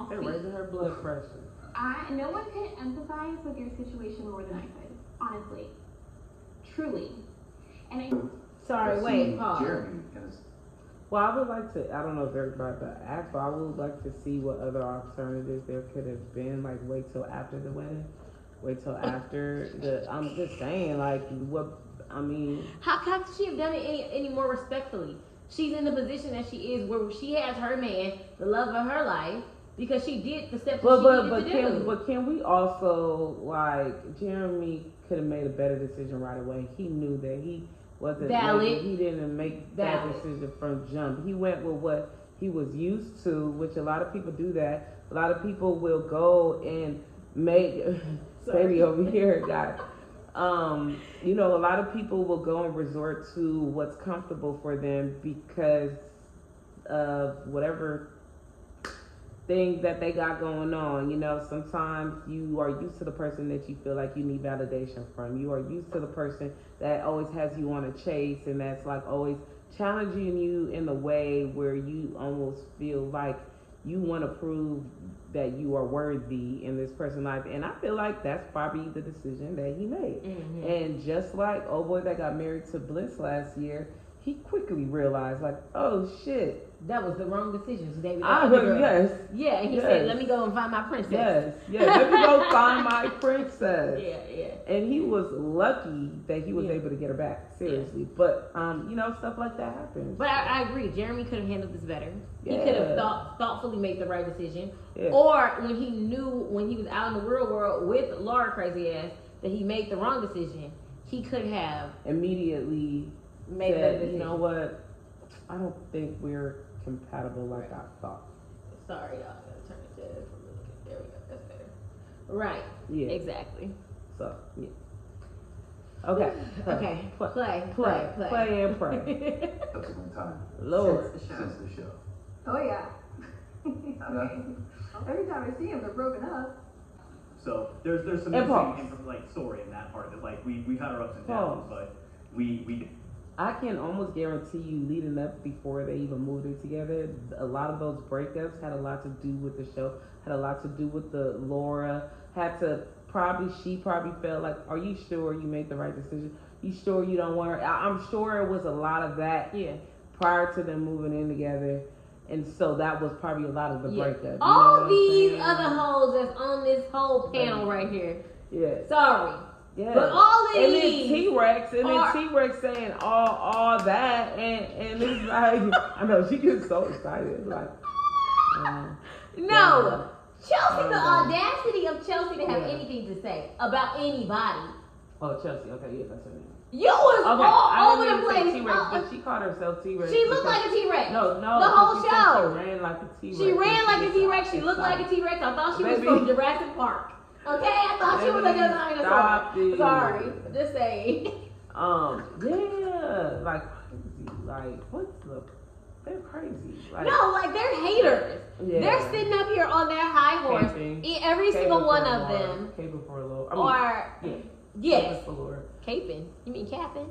See, raising her blood pressure. No one could empathize with your situation more than I could, honestly. Truly. And Sorry, wait, pause. Jeremy Well, I would like to, I don't know if everybody asked, but I would like to see what other alternatives there could have been. Like, wait till after the wedding. Wait till after I'm just saying, like, How could she have done it any more respectfully? She's in the position that she is where she has her man, the love of her life, because she did the steps that she needed to do. But can we also, like, Jeremy could have made a better decision right away. He knew that he wasn't valid. He didn't make that decision from jump. He went with what he was used to, which a lot of people do that. A lot of people will go and make baby over here, guys. You know, a lot of people will go and resort to what's comfortable for them because of whatever thing that they got going on. You know, sometimes you are used to the person that you feel like you need validation from. You are used to the person that always has you on a chase and that's like always challenging you in a way where you almost feel like you want to prove that you are worthy in this person's life. And I feel like that's probably the decision that he made. Mm-hmm. And just like old boy that got married to Bliss last year, he quickly realized, like, oh shit, that was the wrong decision. So David, yes. Yeah, and he said, let me go and find my princess. Yes, let me go find my princess. Yeah. And he was lucky that he was able to get her back, seriously. Yeah. But, you know, stuff like that happens. But I agree. Jeremy could have handled this better. Yeah. He could have thoughtfully made the right decision. Yeah. Or when he knew, when he was out in the real world with Laura crazy ass, that he made the wrong decision, he could have immediately made that decision. You know what? I don't think we're compatible like I thought. Sorry, y'all. I gotta turn it to there we go. That's better. Right. Yeah. Exactly. So yeah. Okay. Okay. Play and pray. That's a long time. Lord. Since the show. Oh yeah. Every time I see him, they're broken up. So there's some missing like story in that part of it. Like we've had our ups and downs, but we I can almost guarantee you, leading up before they even moved in together, a lot of those breakups had a lot to do with the show, had a lot to do with the Laura, she probably felt like, are you sure you made the right decision? You sure you don't want her? I'm sure it was a lot of that prior to them moving in together. And so that was probably a lot of the breakup. All these other hoes that's on this whole panel right here. Yeah. Sorry. Yeah. But all of and these then T-Rex saying all that and it's like I know she gets so excited like no. Chelsea, the audacity of Chelsea to have anything to say about anybody. Oh, Chelsea, okay, yeah, that's her name. You was all over the place. T-Rex, but she called herself T-Rex. She looked like a T-Rex. No. The whole show. She ran like a T-Rex. She ran like a T-Rex. She looked like a T-Rex. I thought she was from Jurassic Park. Okay, I thought she was a dinosaur. Sorry, just saying. Yeah, like crazy. Like what's they're crazy. Like, no, like they're haters. Yeah. They're sitting up here on their high horse. Every single one of them. Caping for a little. Yes. Caping. You mean capping?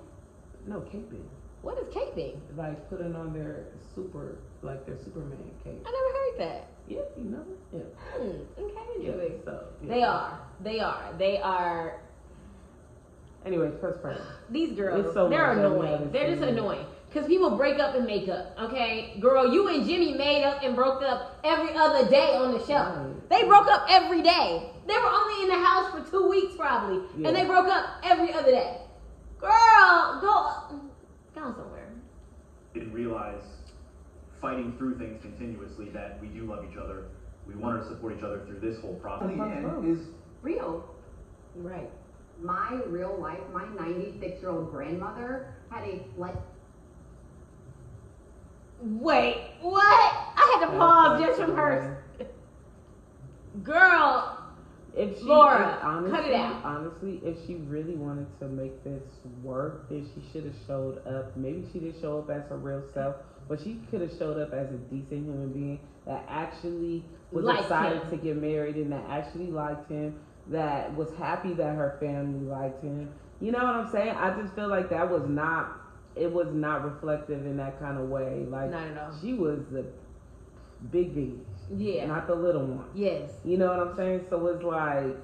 No, caping. What is caping? Like putting on their Superman cape. I never heard that. Yeah, you know. Yeah. Okay. Yeah, so, yeah. They are. Anyways, first person. These girls, they're annoying. They're just annoying. Because people break up and make up, okay? Girl, you and Jimmy made up and broke up every other day on the show. Right. They broke up every day. They were only in the house for 2 weeks probably. Yeah. And they broke up every other day. Girl, go somewhere. Didn't realize fighting through things continuously that we do love each other. We want to support each other through this whole process. Is real. Right. My real life, my 96-year-old grandmother had a Wait, what? I had to pause just from her. Girl, Laura, cut it out. Honestly, if she really wanted to make this work, then she should have showed up. Maybe she didn't show up as her real self, but she could have showed up as a decent human being that actually was excited to get married and that actually liked him, that was happy that her family liked him. You know what I'm saying? I just feel like that was not reflective in that kind of way. Like, not at all. She was big B's. Yeah. Not the little ones. Yes. You know what I'm saying? So it's like,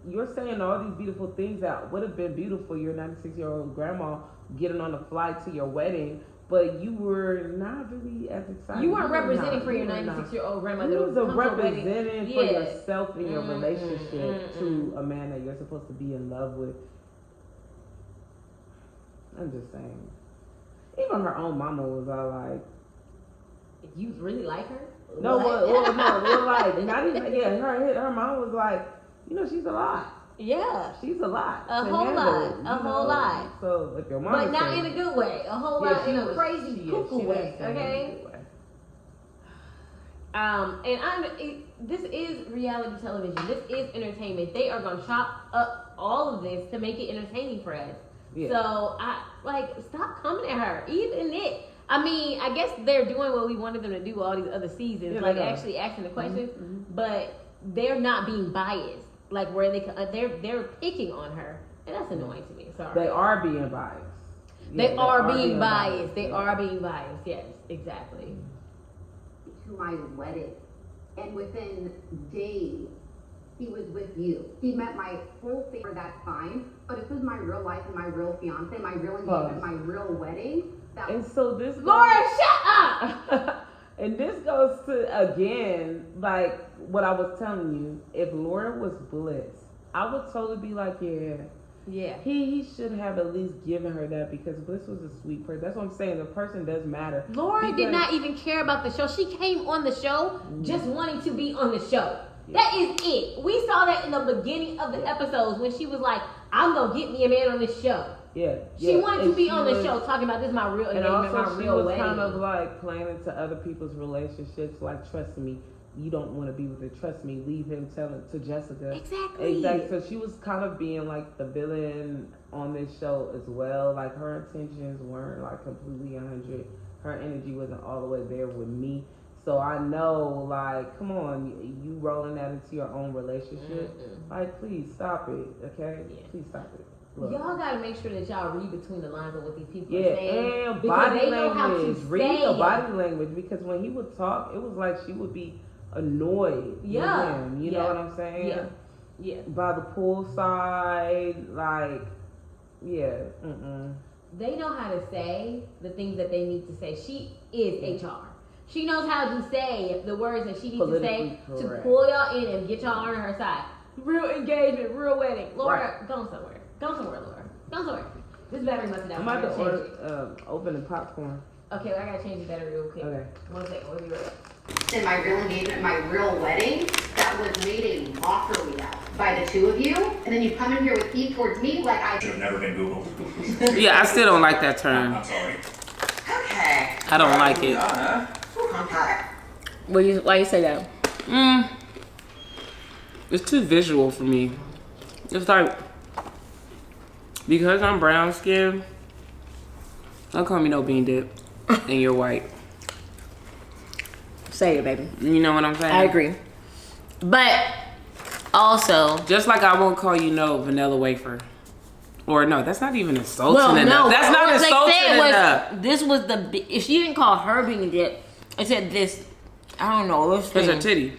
you're saying all these beautiful things that would have been beautiful. Your 96-year-old grandma getting on a flight to your wedding, but you were not really as excited. You weren't representing for your 96-year-old grandmother. You was representing for Yes. yourself in your relationship to a man that you're supposed to be in love with. I'm just saying. Even her own mama was all like, You really like her? no, What? well, like, not even, yeah, her mom was like, you know, she's a lot. Yeah. She's a lot. A to whole handle, lot. you A know? whole lot. So if your mom, But not in a good way. A whole lot in a crazy cuckoo way. Okay. This is reality television. This is entertainment. They are gonna chop up all of this to make it entertaining for us. Yeah. So stop coming at her. Even it. I mean, I guess they're doing what we wanted them to do all these other seasons, Yeah, like they are. actually asking the questions, but they're not being biased. Like where they're picking on her, and that's annoying to me. Sorry. They are being biased. They are being biased. They are being biased. Yes, exactly. To my wedding, and within days, he was with you. He met my whole family. That's fine, but if this is my real life and my real fiance, my real engagement, my real wedding, that And so this Laura, shut up! and this goes to, again, like what I was telling you. If Laura was Bliss, I would totally be like, Yeah. he should have at least given her that, because Bliss was a sweet person. That's what I'm saying. The person does matter. Laura did not even care about the show. She came on the show just wanting to be on the show. That is it. We saw that in the beginning of the episodes when she was like, I'm going to get me a man on this show. Yeah. She wanted to be on the show talking about this is my real And engagement, also my she real was wedding. kind of like playing into other people's relationships, like, trust me, you don't want to be with her, trust me, leave him, tell it to Jessica. Exactly. So she was kind of being like the villain on this show as well. Like, her intentions weren't like completely 100. Her energy wasn't all the way there with me. So I know, like, come on, you rolling that into your own relationship. Like, please stop it, okay? Yeah. Please stop it. Look. Y'all gotta make sure that y'all read between the lines of what these people Yeah, are saying. and because body they know how to language. Read say the it. body language, because when he would talk, it was like she would be annoyed with him. You know what I'm saying? Yeah. Yeah. By the poolside, like, yeah. They know how to say the things that they need to say. She is HR. She knows how to say the words that she needs to say Politically to correct. pull y'all in and get y'all on her side. Real engagement, real wedding. Laura, go somewhere. Go somewhere, Laura. Go somewhere. This battery must have died. I'm about to I gotta change order, open the popcorn. it. Okay, I gotta change the battery real quick. Okay. 1 second, we'll be right back. in my real engagement, my real wedding, that was made a mockery out by the two of you, and then you come in here with heat towards me like I Should have never been Googled. Yeah, I still don't like that term. I'm sorry. Okay. I don't like it. Okay. Why you say that? It's too visual for me. It's like, because I'm brown skinned, don't call me no bean dip and you're white. Say it, baby. You know what I'm saying? I agree. But also, Just like I won't call you no vanilla wafer. Or no, that's not even insulting well, enough. no, That's not what they insulting said was, enough. this was the, if she didn't call her being dip, it said this, I don't know, this That's thing. her titty.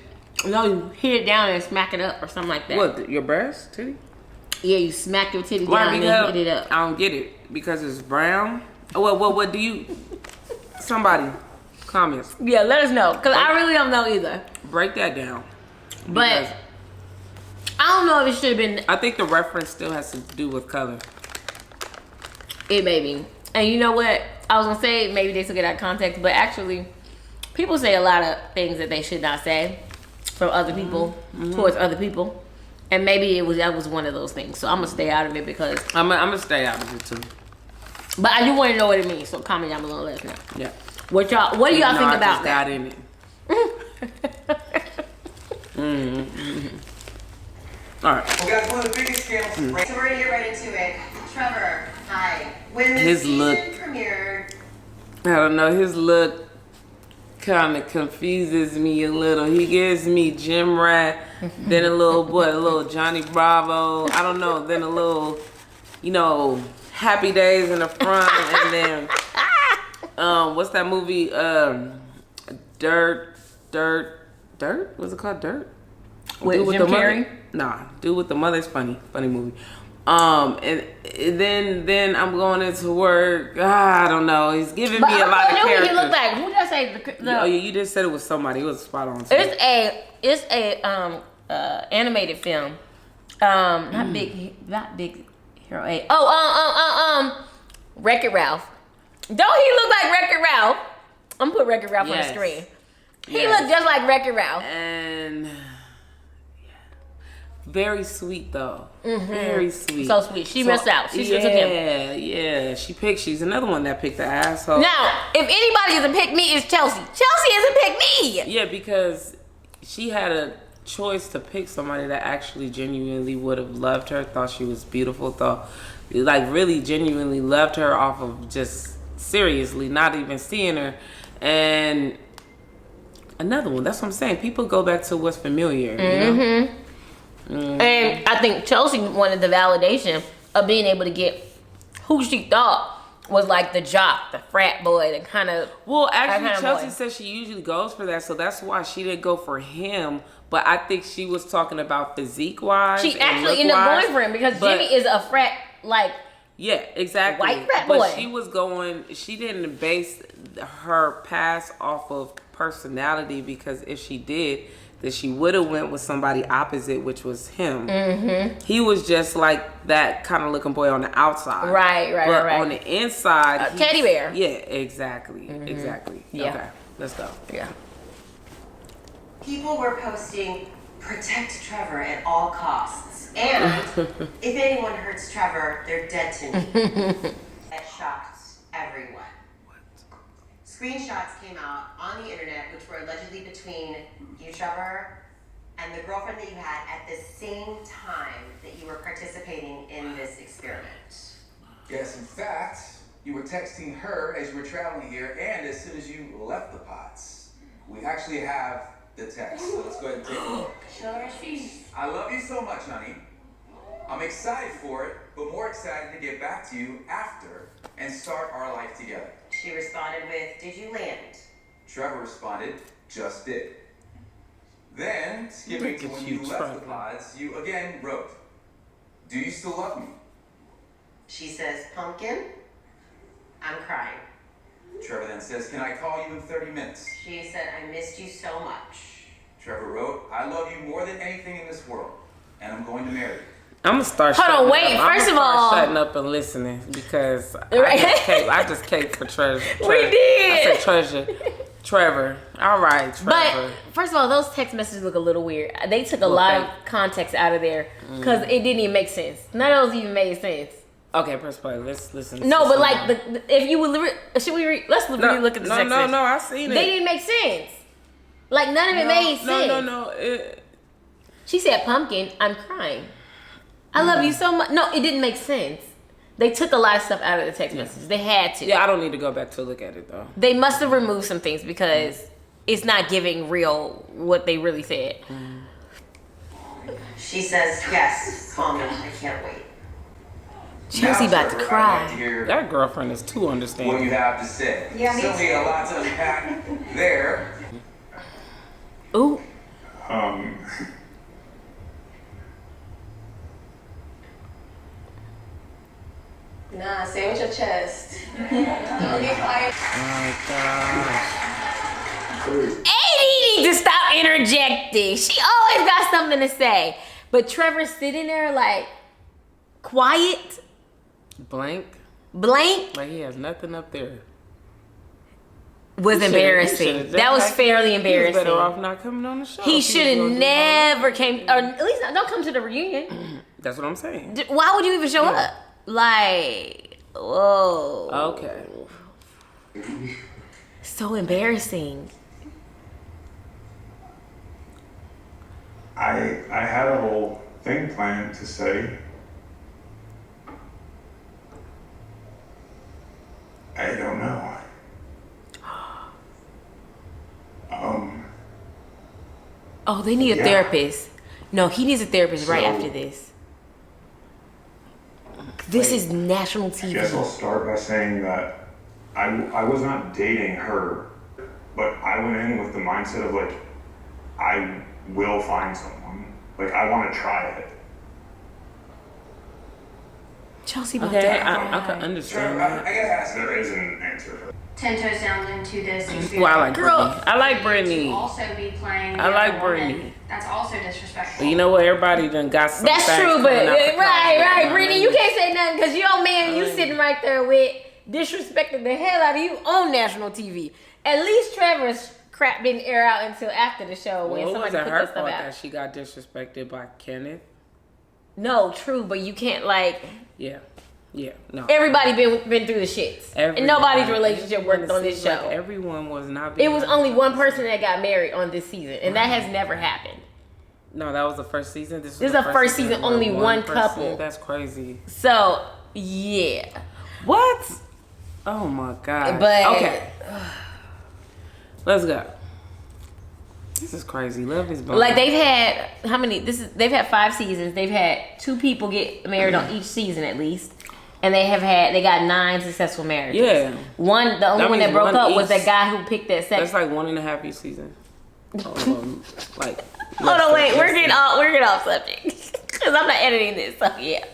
No, you hit it down and smack it up or something like that. What, your breast? Titty? Yeah, you smack your titty Why? down and Because then hit it up. I don't get it. Because it's brown? What do you... Somebody, comments. Yeah, let us know, because I really don't know either. Break that down. But Because I don't know if it should have been, I think the reference still has to do with color. it maybe. And you know what? I was gonna say maybe they took it out of context, but actually, people say a lot of things that they should not say from other people towards other people, and maybe that was one of those things. So I'm gonna stay out of it because. I'm gonna stay out of it too. But I do want to know what it means. So comment down below and let us know. Yeah. What do y'all Even think though I about just that? got in it. All right. Well, guys, one of the biggest scandals. So we're gonna get right into it. Trevor, hi. When the His season look. premiered, I don't know. His look kind of confuses me a little. He gives me Jim Rat, then a little Johnny Bravo. I don't know. Then a little, Happy Days in the front, and then what's that movie? Dirt Dirt? Was it called Dirt? With Dude Jim the Mother? Carrey? Nah, Dude with the Mother's funny movie. And then I'm going into work. I don't know. He's giving me a lot of characters. He looked like, who did I say? Oh yeah, you just said it was somebody. It was spot on. It's a animated film. Not big hero. Wreck-It Ralph. Don't he look like Wreck-It Ralph? I'm gonna put Wreck-It Ralph on the screen. He looked just like Wreck-It Ralph. And very sweet though. Very sweet. So sweet. She missed out. She should have took him. Yeah. She's another one that picked the asshole. Now, if anybody isn't pick me, it's Chelsea. Chelsea isn't pick me. Yeah, because she had a choice to pick somebody that actually genuinely would have loved her, thought she was beautiful, thought like really genuinely loved her off of just seriously, not even seeing her. And another one, that's what I'm saying. People go back to what's familiar, you know? And I think Chelsea wanted the validation of being able to get who she thought was like the jock, the frat boy, the kind of. Well, actually, Chelsea said she usually goes for that, so that's why she didn't go for him. But I think she was talking about physique-wise. She actually ended up going for him because Jimmy is a frat, like. Yeah, exactly. White frat boy. But she didn't base her pass off of personality, because if she did, then she would have went with somebody opposite, which was him. He was just like that kind of looking boy on the outside. Right. But on the inside, teddy bear. Yeah, exactly. Yeah. Okay, let's go. Yeah. People were posting, protect Trevor at all costs. And if anyone hurts Trevor, they're dead to me. That shocked everyone. Screenshots came out on the internet which were allegedly between you, Trevor, and the girlfriend that you had at the same time that you were participating in this experiment. Yes, in fact, you were texting her as you were traveling here and as soon as you left the pots. We actually have the text, so let's go ahead and take a look. I love you so much, honey. I'm excited for it, but more excited to get back to you after and start our life together. She responded with, did you land? Trevor responded, just did. Then, skipping to when you left the pods, you again wrote, do you still love me? She says, pumpkin, I'm crying. Trevor then says, can I call you in 30 minutes? She said, I missed you so much. Trevor wrote, I love you more than anything in this world, and I'm going to marry you. I'm gonna start. Hold on, wait. First of all, shutting up and listening, because I just came for treasure. We did. I said Trevor. All right, Trevor. But first of all, those text messages look a little weird. They took a lot of context out of there because it didn't even make sense. None of those even made sense. Okay, press play. Let's listen. No, but like if you would, should we? Let's really look at the text. No. I seen it. They didn't make sense. Like none of it made sense. No. She said, "Pumpkin, I'm crying. I love you so much." No, it didn't make sense. They took a lot of stuff out of the text messages. They had to. Yeah, I don't need to go back to look at it though. They must have removed some things because it's not giving real what they really said. She says, yes, call me. I can't wait. Chelsea about to cry. That girlfriend is too understanding. What you have to say. Yeah, me Certainly too. a lot to unpack there. Ooh. Nah, say with your chest. Don't get quiet. Oh my gosh. Adi needs to stop interjecting. She always got something to say. But Trevor's sitting there like quiet, Blank. blank, He has nothing up there. was embarrassing. That was fairly He was better embarrassing. off not coming on the show. He If should was have gonna do never came, or at least don't come to the reunion. that. That's what I'm saying. Why would you even show up? Like, whoa. Okay. So embarrassing. I had a whole thing planned to say. I don't know. Oh, they need a therapist. No, he needs a therapist right So- after this. This is national I guess I'll TV. start by saying that I was not dating her, but I I went in with the mindset of like, I will find someone. Like, I want to try it. Chelsea, Okay, I can understand that. I gotta ask. There is an answer for that. 10 toes down into this experience. Well, I like Brittany. I like Brittany. Also be playing. I like the other woman. Brittany. That's also disrespectful. But you know what? Everybody done got some. That's facts true, but coming out the closet, right, Brittany, you can't say nothing because your man, you sitting right there with disrespecting the hell out of you on national TV. At least Trevor's crap didn't air out until after the show when Well, it somebody wasn't put her that stuff fault out. that she got disrespected by Kenneth. No, true, but you can't like. Yeah, no. Everybody been through the shits, and nobody's relationship worked on this show. Like everyone was not. It was only one person that got married on this season, and that has never happened. No, that was the first season. This is the first season. Only one couple. That's crazy. So yeah. What? Oh my god. But okay, let's go. This is crazy. Love is blind. Like they've had how many? They've had 5 seasons. They've had 2 people get married on each season at least, and they got 9 successful marriages. Yeah. The only one that broke up was the guy who picked that second. That's like 1.5 each season. Like. Hold on, wait. We're getting off subject because I'm not editing this. So yeah.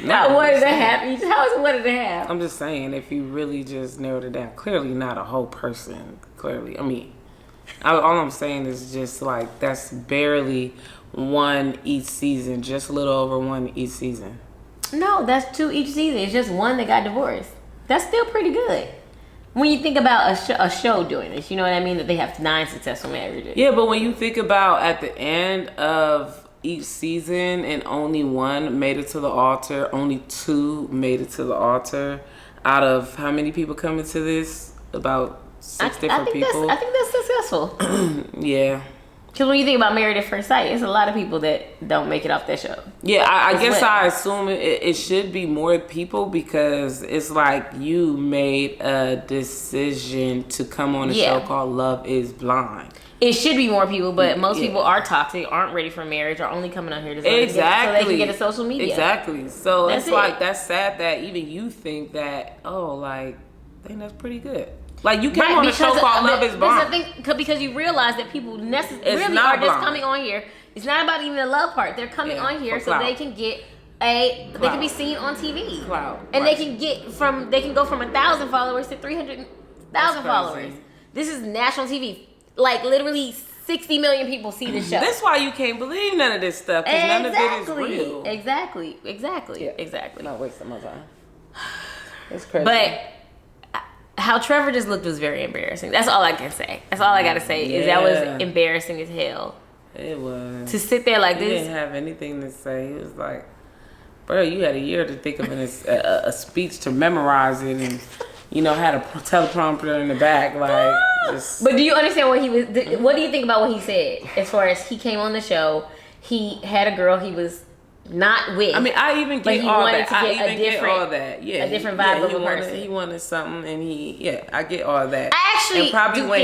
Not 1.5 each. How is 1.5? I'm just saying, if you really just narrowed it down, clearly not a whole person. Clearly, I mean, all I'm saying is just like that's barely 1 each season, just a little over 1 each season. No, that's 2 each season. It's just 1 that got divorced. That's still pretty good. When you think about a show doing this, you know what I mean? That they have 9 successful marriages. Yeah, but when you think about at the end of each season and only 1 made it to the altar, only 2 made it to the altar, out of how many people come into this? About 6 different people. I think that's successful. Yeah. Because when you think about Married at First Sight, it's a lot of people that don't make it off that show. Yeah, I guess I assume it should be more people because it's like you made a decision to come on a show called Love is Blind. It should be more people, but most people are toxic, aren't ready for marriage, are only coming on here to so they can get a social media. Exactly. So it's like that's sad that even you think that, oh, like, I think that's pretty good. Like you came on a show called Love is Blind. Because you realize that people really are just coming on here. It's not about even the love part. They're coming on here so they can get they can be seen on TV. And they can go from 1,000 followers to 300,000 followers. This is national TV. Like literally 60 million people see this show. That's why you can't believe none of this stuff because none of it is real. Exactly. Not wasting my time. It's crazy. But how Trevor just looked was very embarrassing. That's all I can say. That's all I gotta say is that was embarrassing as hell. It was. To sit there like he this. Didn't have anything to say. He was like, bro, you had a year to think of a speech to memorize it and, had a teleprompter in the back. Like, just. But do you understand what he was, what do you think about what he said? As far as he came on the show, he had a girl he was not with. I mean, I even get all that. Yeah, a different vibe of a person. He wanted something, and I get all that. I actually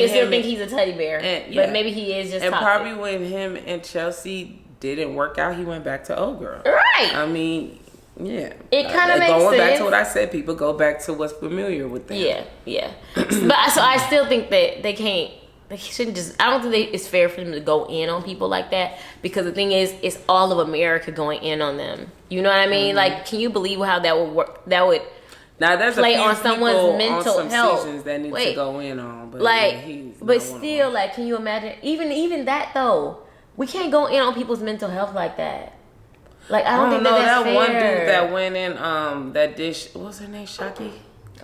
still think he's a teddy bear, but maybe he is just. And toxic. probably when him and Chelsea didn't work out, he went back to old girl. Right. I mean, yeah. It kind of makes sense. Going back to what I said, people go back to what's familiar with them. Yeah. But so I still think that they shouldn't just. I don't think it's fair for them to go in on people like that because the thing is, it's all of America going in on them. You know what I mean? Mm-hmm. Like, can you believe how that would work? That would there's play a few on someone's mental on some health. Seasons that need to go in on, but still, like, can you imagine? Even that though, we can't go in on people's mental health like that. Like, I don't think that's that fair. One dude that went in that dish. What was her name? Shaki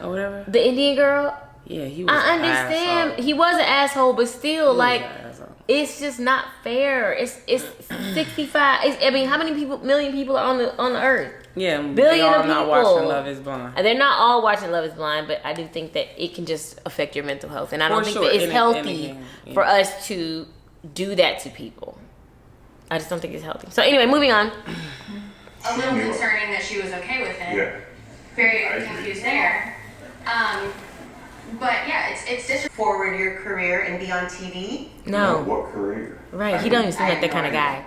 or whatever. The Indian girl. Yeah, he was. I understand he was an asshole, but still, it's just not fair. It's 65. I mean, how many million people are on the earth? Yeah, billion of people. Not watching Love is Blind. And they're not all watching Love is Blind, but I do think that it can just affect your mental health, and I don't think that it's healthy for us to do that to people. I just don't think it's healthy. So anyway, moving on. A little concerning that she was okay with it. Yeah. Very confused there. But yeah, it's just forward your career and be on TV. No. What career? Right. He don't even seem like that kind of guy.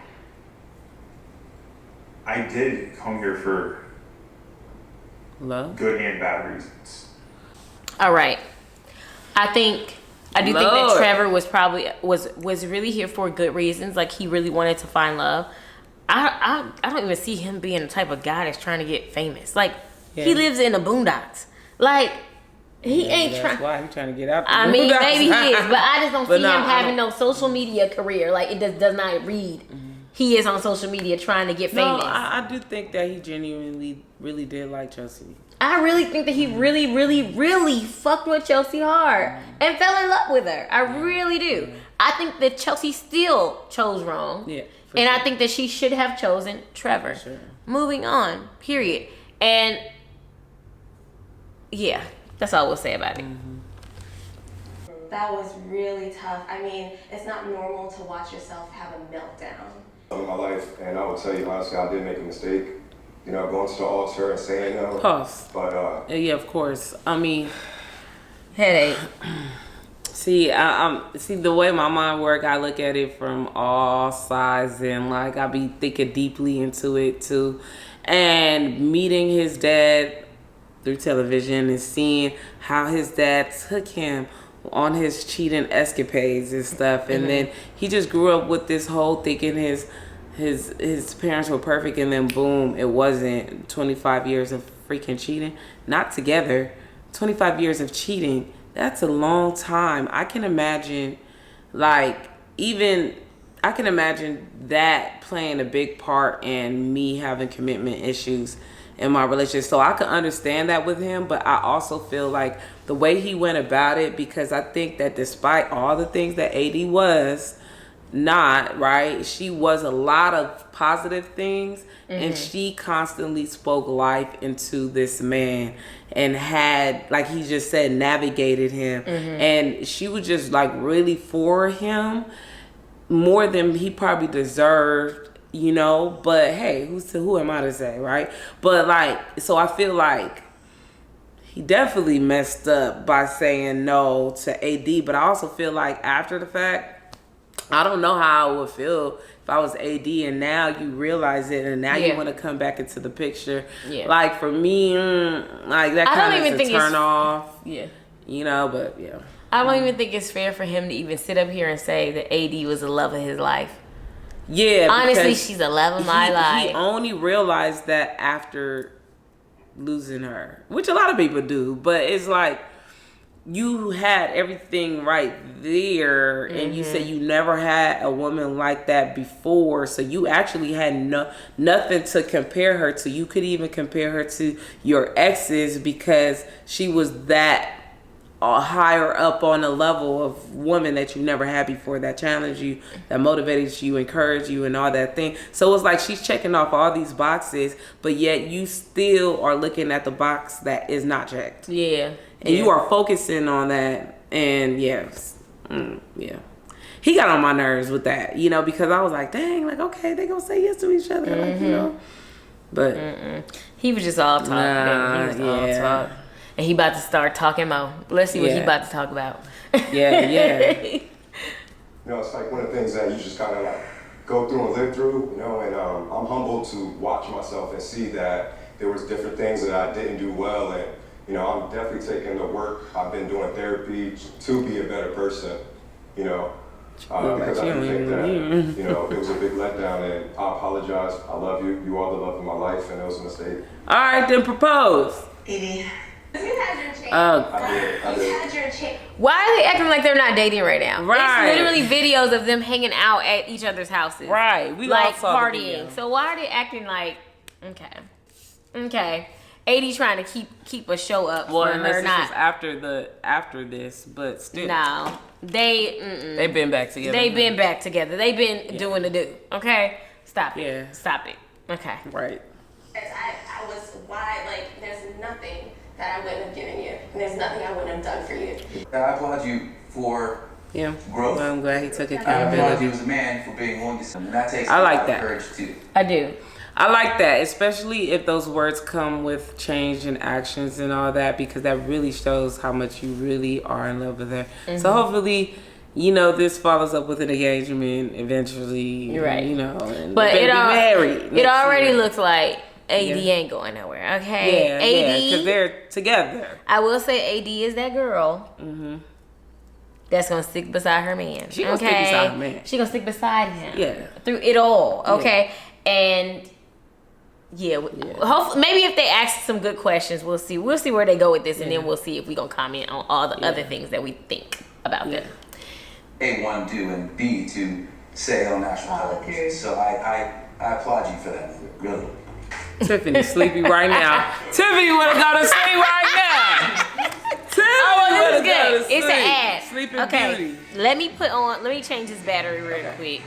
I did come here for love, good and bad reasons. All right. I do think that Trevor was probably was really here for good reasons. Like he really wanted to find love. I don't even see him being the type of guy that's trying to get famous. Like he lives in the boondocks. Like he ain't trying. That's why he's trying to get out. I mean, maybe he is, but I just don't see him having no social media career. Like it does not read. He is on social media trying to get famous. No, I do think that he genuinely really did like Chelsea. I really think that he really, really, really fucked with Chelsea hard and fell in love with her. I really do. I think that Chelsea still chose wrong. Yeah. And I think that she should have chosen Trevor. Sure. Moving on, period. And yeah, that's all we'll say about it. That was really tough. I mean, it's not normal to watch yourself have a meltdown. In my life, and I will tell you honestly, I did make a mistake. You know, going to the altar and saying no. Pause. But yeah, of course. I mean, headache. See, see the way my mind work. I look at it from all sides, and like I be thinking deeply into it too. And meeting his dad through television and seeing how his dad took him on his cheating escapades and stuff, and then he just grew up with this whole thinking his parents were perfect, and then boom, it wasn't. 25 years of freaking cheating, not together. 25 years of cheating. That's a long time. I can imagine, like, I can imagine that playing a big part in me having commitment issues in my relationship. So I can understand that with him, but I also feel like the way he went about it, because I think that despite all the things that AD was not, right, she was a lot of positive things, and she constantly spoke life into this man and had, like he just said, navigated him, and she was just like really for him more than he probably deserved, you know. But hey, who am I to say, right? But like, so I feel like he definitely messed up by saying no to AD, but I also feel like after the fact, I don't know how I would feel if I was AD and now you realize it and now you want to come back into the picture. Yeah. Like for me, like that kind of is a turn off. Yeah. You know, but yeah. I don't even think it's fair for him to even sit up here and say that AD was the love of his life. Yeah. Honestly, she's the love of my life. He only realized that after losing her, which a lot of people do, but it's like, you had everything right there, and you said you never had a woman like that before, so you actually had nothing to compare her to. You could even compare her to your exes because she was that higher up on a level of woman that you never had before, that challenged you, that motivated you, encouraged you, and all that thing. So it's like she's checking off all these boxes, but yet you still are looking at the box that is not checked. Yeah. And you are focusing on that. And yes, yeah. He got on my nerves with that, you know, because I was like, dang, like, okay, they gonna say yes to each other, like, you know. But he was just all talk. He was all talk. And he about to start talking more. Let's see what he about to talk about. You know, it's like one of the things that you just kind of like go through and live through, you know, and I'm humbled to watch myself and see that there was different things that I didn't do well, and you know, I'm definitely taking the work. I've been doing therapy to be a better person, you know, because I do think that, you know, it was a big letdown, and I apologize. I love you. You are the love of my life, and it was a mistake. All right, then propose. Edie. You had your chance. I did. You had your chance. Why are they acting like they're not dating right now? Right. There's literally videos of them hanging out at each other's houses. Right. We like all saw partying. So why are they acting like, okay. AD trying to keep a show up for her, not after this, but still. No, they've been back together. They've been back together. They've been doing the do. Okay, stop it. Yeah, stop it. Okay, right. I was why like there's nothing that I wouldn't have given you, and there's nothing I wouldn't have done for you. I applaud you for growth. Well, I'm glad he took I applaud accountability. you as a man for being willing to. And that takes I like a lot that. of courage too. I do. I like that, especially if those words come with change and actions and all that, because that really shows how much you really are in love with her. So hopefully, you know, this follows up with an engagement eventually. You're right. You know, and but be married. It already looks like AD ain't going nowhere. Okay. Yeah, AD, because they're together. I will say AD is that girl that's gonna stick beside her man. She gonna stick beside her man. She gonna stick beside him. Yeah. Through it all. Okay. Yeah. And hopefully, maybe if they ask some good questions, we'll see. We'll see where they go with this, and then we'll see if we gonna comment on all the other things that we think about them. A1 do and B to say on national television. So I applaud you for that, really. Tiffany's sleepy right now. Tiffany wanna go to sleep right now. Oh, this is good. It's an ad. Sleeping okay. Beauty. Let me change this battery real quick.